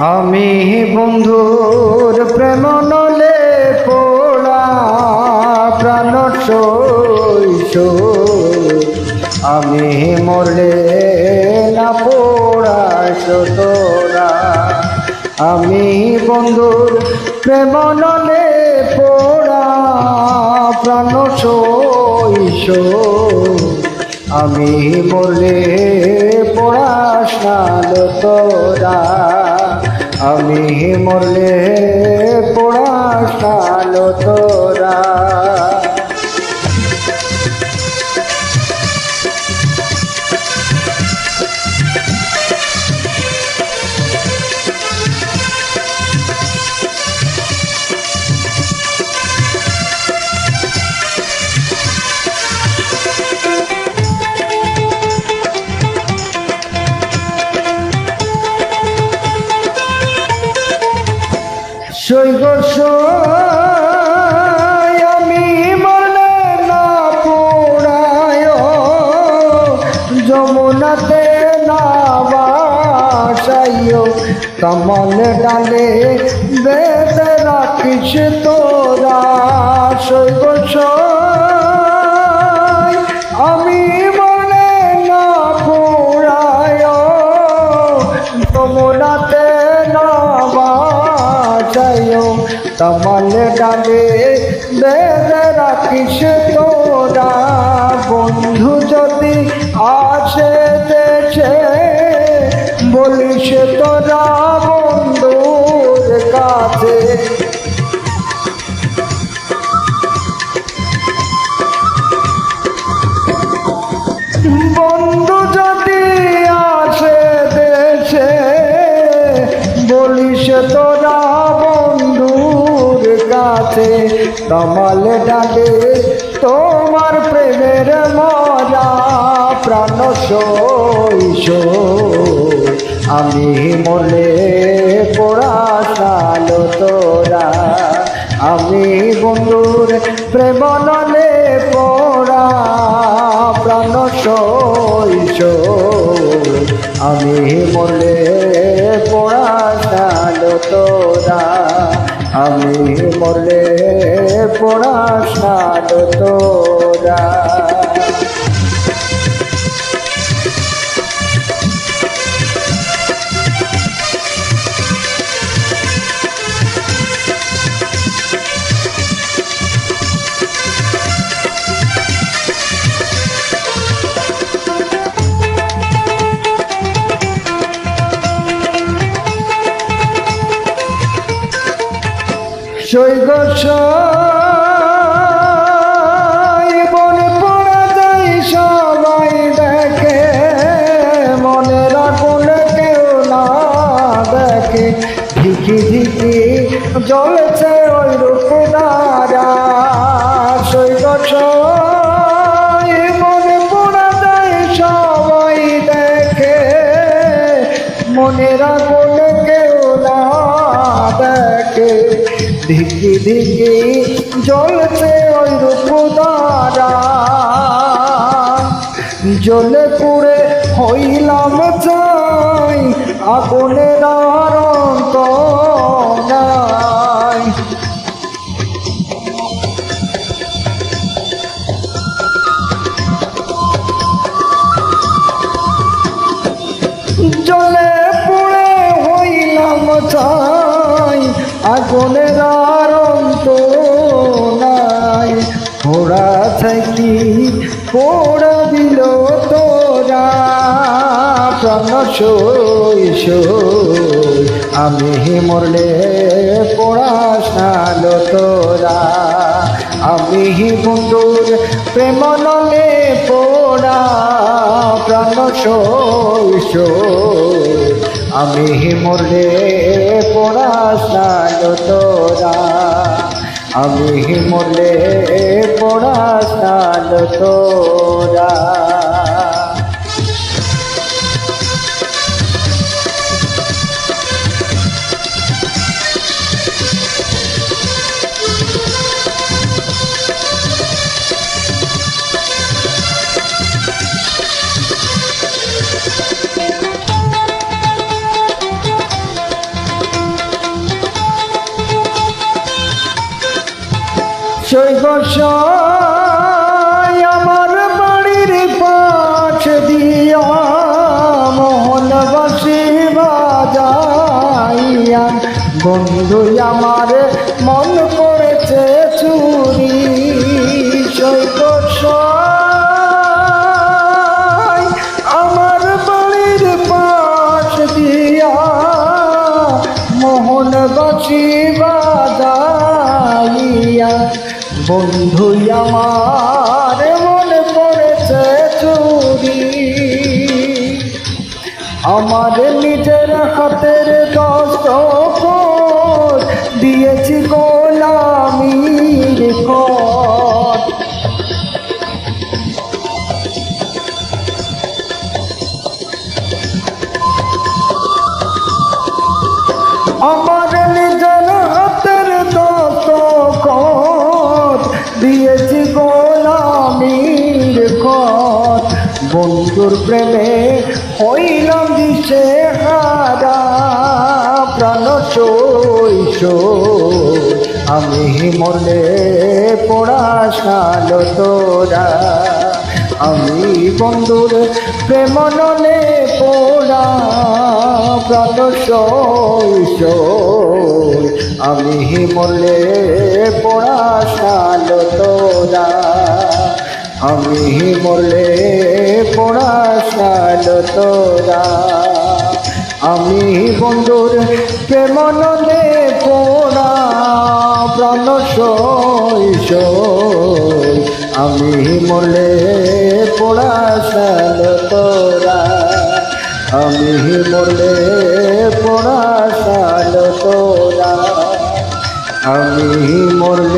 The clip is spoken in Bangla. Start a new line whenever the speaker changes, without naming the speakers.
আমি বন্ধুর প্রেম নলে পোড়া প্রাণ শৈশ, আমি মরলে না পোড়া তোরা। আমি বন্ধুর প্রেম নলে পোড়া প্রাণ শৈশ, আমি মরলে পড়াস না তোরা। আমি মরলে পড়াস না তোরা। আমি মরলে না পোড়ায়, যমুনাতে না বাসাইও, কমল ডালে বেঁধে রাখিস তোরা। আমি মরলে না পোড়ায়, যমুনাতে না কমল ডালে বেঁধে রাখিস তোরা। বন্ধু যদি আসে দেশে, বলিস তোরা বন্ধুর কাছে। বন্ধু যদি আসে দেশে, বলিস তোরা বন্ধুর কাছে। কমল ডালে তোমার প্রেমের মজা প্রাণ শৈশ, আমি মরলে পড়াস না তোরা। আমি বন্ধুর প্রেম নলে পড়া প্রাণ শৈশ, আমি মরলে পড়াস না তোরা। আমি মরলে পড়াস না তোরা। মনে পড়ে যায় সবাই দেখে, মনের আগুন কেউ না দেখে। ধিকি ধিকি জ্বলছে ওই রূপদারা। মনে পড়ে যায় সবাই দেখে, মনের আগুন কেউ না দেখে। ধিকি ধিকি জ্বলছে ওই রূপদারা। জ্বলে পুড়ে হইলাম চাই, আগুনের আর অন্ত নাই। জ্বলে পুড়ে হইলাম চাই, আগুনের আর অন্ত নাই। পোড়া থাকি পোড়া দিল তোরা প্রাণ শৈশ, আমি মরলে পড়াস না তোরা। আমি বন্ধুর প্রেম নলে পোড়া প্রাণ শৈশ, আমি মরলে পড়াস না তোরা। আমি মরলে পড়াস না তোরা। সৈকসাই আমার বাড়ির পাশ দিয়া মোহনবাসী বাজাইয়া বন্ধু আমার মন করেছে চুরি সৈকসাই আমার বাড়ির পাশ দিয়া মোহনবাসী বাজাইয়া বন্ধু আমার মনে পড়েছে চুরি আমার নিজের হাতের দস্তখত দিয়েছি গোলামির খত আমার নিজের হাতের দস্তখত দিয়েছি গোলামির খত বন্ধুর প্রেমে হইলাম দিশে হারা প্রাণ শৈশব আমি মরলে পোড়া শাল তোরা আমি বন্ধুর প্রেম নলে পোড়া প্রাণ শৈশব আমি মরলে পোড়া শাল তোরা আমি মরলে পোড়া শাল তোরা আমি বন্ধুর প্রেম নলে পোড়া প্রাণ শৈশব আমি মরলে পোড়া শাল তোরা আমি মরলে পোড়া শাল তোরা আমি মরলে